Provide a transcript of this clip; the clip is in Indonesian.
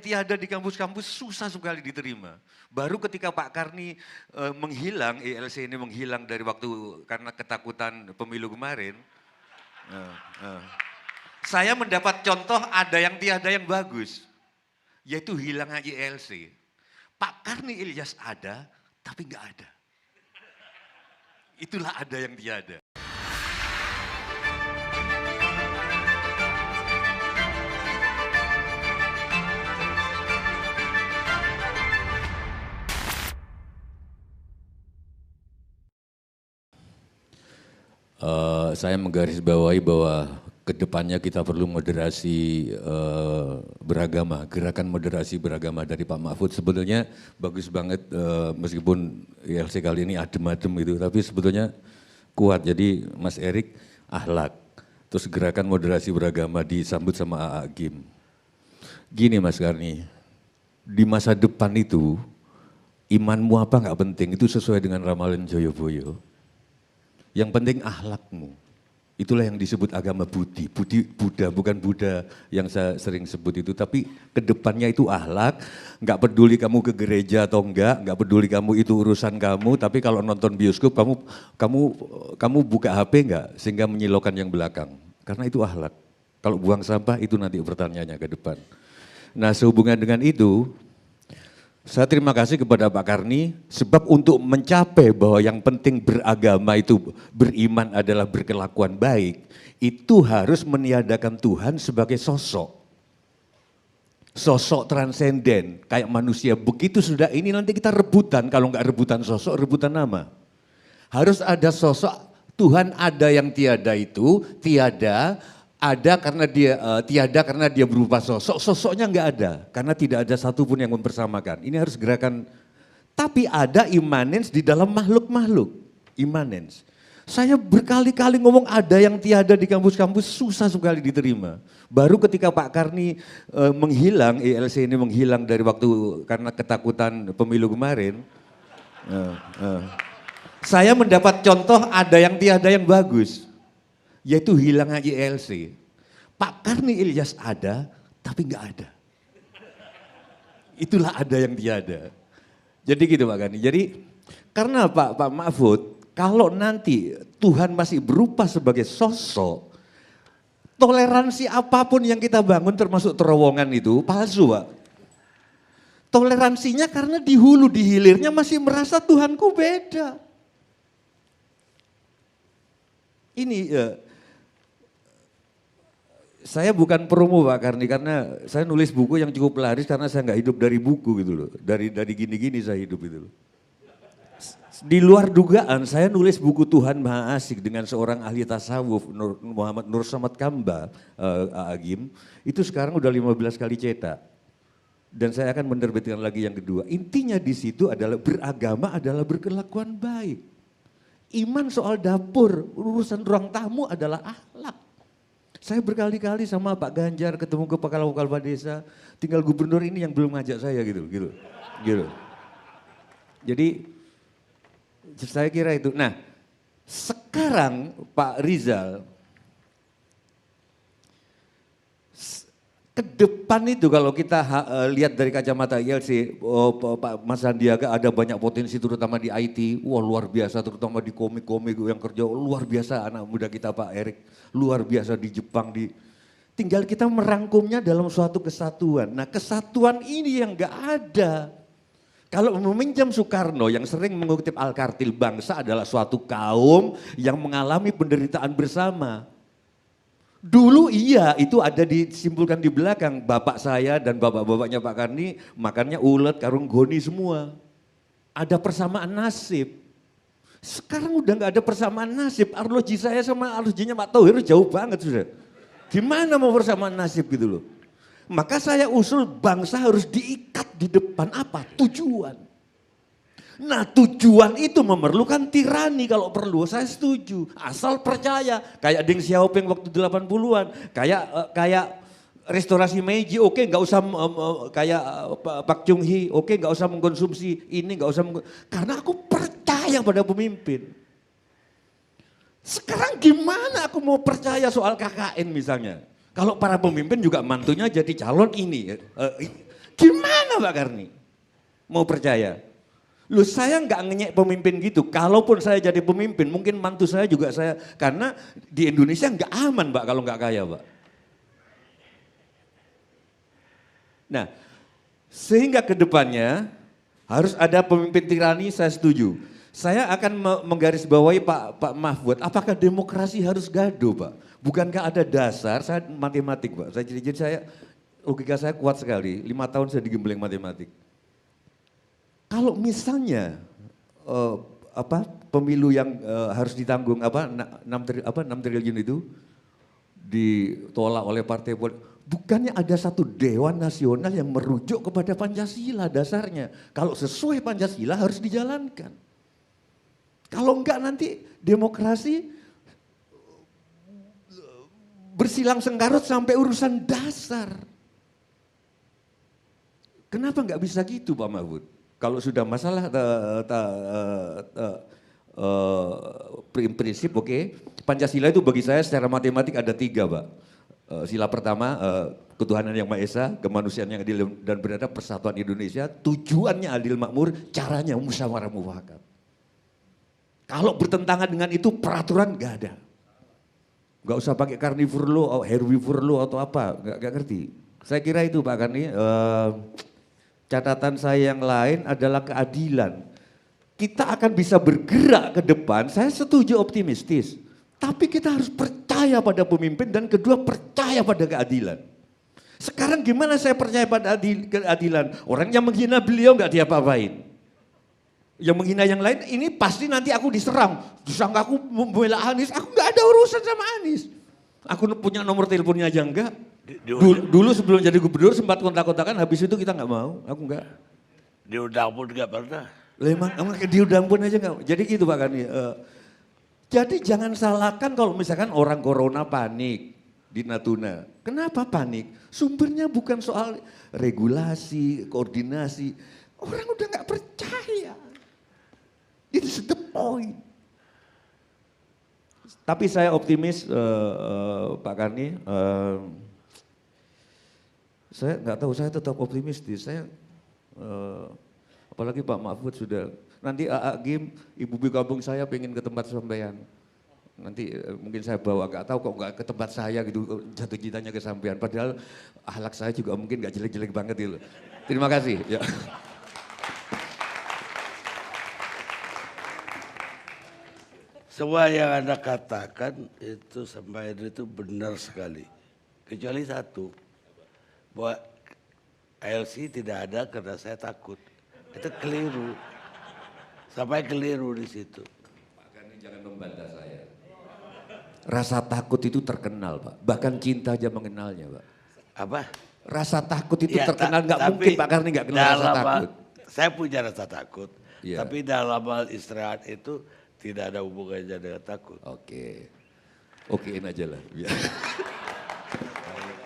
tiada di kampus-kampus susah sekali diterima. Baru ketika Pak Karni menghilang, ELC ini menghilang dari waktu karena ketakutan pemilu kemarin. Saya mendapat contoh ada yang tiada yang bagus, yaitu hilangnya ELC. Pak Karni Ilyas ada, tapi nggak ada. Itulah ada yang tiada. Saya menggarisbawahi bahwa kedepannya kita perlu moderasi beragama, gerakan moderasi beragama dari Pak Mahfud. Sebetulnya bagus banget meskipun ILC kali ini adem-adem gitu, tapi sebetulnya kuat. Jadi Mas Erik akhlak, terus gerakan moderasi beragama disambut sama AA Gim. Gini Mas Karni, di masa depan itu imanmu apa nggak penting, itu sesuai dengan ramalan Joyoboyo. Yang penting akhlakmu. Itulah yang disebut agama Budi. Buddha, bukan Buddha yang saya sering sebut itu. Tapi kedepannya itu akhlak. Nggak peduli kamu ke gereja atau nggak peduli kamu itu urusan kamu. Tapi kalau nonton bioskop kamu buka HP nggak sehingga menyilaukan yang belakang. Karena itu akhlak. Kalau buang sampah itu nanti pertanyaannya ke depan. Nah sehubungan dengan itu, saya terima kasih kepada Pak Karni sebab untuk mencapai bahwa yang penting beragama itu beriman adalah berkelakuan baik, itu harus meniadakan Tuhan sebagai sosok. Sosok transenden, kayak manusia. Begitu sudah ini nanti kita rebutan, kalau nggak rebutan sosok, rebutan nama. Harus ada sosok, Tuhan ada yang tiada itu, tiada. Ada karena dia tiada karena dia berupa sosok, sosoknya nggak ada karena tidak ada satupun yang mempersamakan. Ini harus gerakan, tapi ada imanens di dalam makhluk-makhluk, imanens. Saya berkali-kali ngomong ada yang tiada di kampus-kampus susah sekali diterima. Baru ketika Pak Karni menghilang, ELC ini menghilang dari waktu karena ketakutan pemilu kemarin. Saya mendapat contoh ada yang tiada yang bagus. Yaitu hilangnya ILC. Pak Karni Ilyas ada, tapi nggak ada. Itulah ada yang tiada. Jadi gitu Pak Karni. Jadi karena Pak Mahfud, kalau nanti Tuhan masih berupa sebagai sosok, toleransi apapun yang kita bangun termasuk terowongan itu palsu Pak. Toleransinya karena di hulu, di hilirnya masih merasa Tuhanku beda. Ini saya bukan promo Pak Karni karena saya nulis buku yang cukup laris karena saya nggak hidup dari buku gitu loh. Dari gini-gini saya hidup gitu loh. Di luar dugaan saya nulis buku Tuhan Maha Asik dengan seorang ahli tasawuf Muhammad Nur Samad Kamba Agim. Itu sekarang udah 15 kali cetak. Dan saya akan menerbitkan lagi yang kedua. Intinya di situ adalah beragama adalah berkelakuan baik. Iman soal dapur, urusan ruang tamu adalah akhlak. Saya berkali-kali sama Pak Ganjar ketemu ke kepala desa, tinggal gubernur ini yang belum ngajak saya gitu. Jadi saya kira itu. Nah, sekarang Pak Rizal ke depan itu kalau kita lihat dari kacamata ILC, Pak Mas Sandiaga ada banyak potensi terutama di IT, wah luar biasa terutama di komik-komik yang kerja luar biasa anak muda kita Pak Erik, luar biasa di Jepang tinggal kita merangkumnya dalam suatu kesatuan. Nah kesatuan ini yang gak ada. Kalau meminjam Soekarno yang sering mengutip Al-Kartil, bangsa adalah suatu kaum yang mengalami penderitaan bersama. Dulu iya itu ada disimpulkan di belakang, bapak saya dan bapak-bapaknya Pak Karni makannya ulet, karung goni semua. Ada persamaan nasib. Sekarang udah gak ada persamaan nasib, arloji saya sama arlojinya Pak Thohir jauh banget sudah. Gimana mau persamaan nasib gitu loh. Maka saya usul bangsa harus diikat di depan apa? Tujuan. Nah tujuan itu memerlukan tirani kalau perlu, saya setuju. Asal percaya, kayak Deng Xiaoping waktu 80-an, kayak restorasi Meiji, oke nggak usah kayak Pak Chung Hee, oke nggak usah mengkonsumsi ini, nggak usah karena aku percaya pada pemimpin. Sekarang gimana aku mau percaya soal KKN misalnya? Kalau para pemimpin juga mantunya jadi calon ini. Gimana Pak Karni? Mau percaya? Loh saya nggak ngenyek pemimpin gitu. Kalaupun saya jadi pemimpin, mungkin mantu saya juga saya. Karena di Indonesia nggak aman Pak kalau nggak kaya Pak. Nah, sehingga ke depannya harus ada pemimpin tirani, saya setuju. Saya akan menggarisbawahi Pak Mahfud, apakah demokrasi harus gaduh Pak? Bukankah ada dasar, saya matematik Pak, logika saya kuat sekali, 5 tahun saya digembleng matematik. Kalau misalnya pemilu yang harus ditanggung 6 triliun itu ditolak oleh partai politik, bukannya ada satu dewan nasional yang merujuk kepada Pancasila dasarnya. Kalau sesuai Pancasila harus dijalankan. Kalau enggak nanti demokrasi bersilang sengkarut sampai urusan dasar. Kenapa enggak bisa gitu Pak Mahfud? Kalau sudah masalah prinsip oke. Pancasila itu bagi saya secara matematik ada 3 Pak. Sila pertama ketuhanan yang Maha Esa, kemanusiaan yang adil dan beradab, persatuan Indonesia, tujuannya adil makmur, caranya musyawarah mufakat. Kalau bertentangan dengan itu peraturan nggak ada. Nggak usah pakai carnivore law, herbivore law atau apa, nggak ngerti. Saya kira itu Pak Karni. Catatan saya yang lain adalah keadilan. Kita akan bisa bergerak ke depan, saya setuju optimistis. Tapi kita harus percaya pada pemimpin dan kedua percaya pada keadilan. Sekarang gimana saya percaya pada keadilan? Orang yang menghina beliau nggak diapa-apain. Yang menghina yang lain, ini pasti nanti aku diserang. Disangka aku membela Anies, aku nggak ada urusan sama Anies. Aku punya nomor teleponnya aja enggak. Dulu sebelum jadi gubernur sempat kontak-kontakan, habis itu kita nggak mau, aku enggak. Diundang pun nggak pernah. Emang diundang pun aja enggak. Jadi gitu Pak Karni. Jadi jangan salahkan kalau misalkan orang corona panik di Natuna. Kenapa panik? Sumbernya bukan soal regulasi, koordinasi. Orang udah nggak percaya. It's the point. Tapi saya optimis Pak Karni. Saya nggak tahu, saya tetap optimistis. Saya apalagi Pak Mahfud sudah. Nanti Gim, ibu kampung saya pengen ke tempat sampean. Nanti mungkin saya bawa, nggak tahu kok nggak ke tempat saya gitu, jatuh cintanya ke sampean. Padahal akhlak saya juga mungkin nggak jelek-jelek banget gitu. Terima kasih. Ya. Semua yang Anda katakan itu sampai itu benar sekali. Kecuali satu, bahwa ALC tidak ada karena saya takut. Itu keliru. Sampai keliru di situ. Pak Karni jangan membantah saya. Rasa takut itu terkenal Pak. Bahkan cinta aja mengenalnya Pak. Apa? Rasa takut itu Ya, terkenal, nggak mungkin Pak Karni nggak kenal rasa takut. Saya punya rasa takut. Ya. Tapi dalam hal istirahat itu tidak ada hubungannya dengan takut. Oke. Okein aja lah. Biar.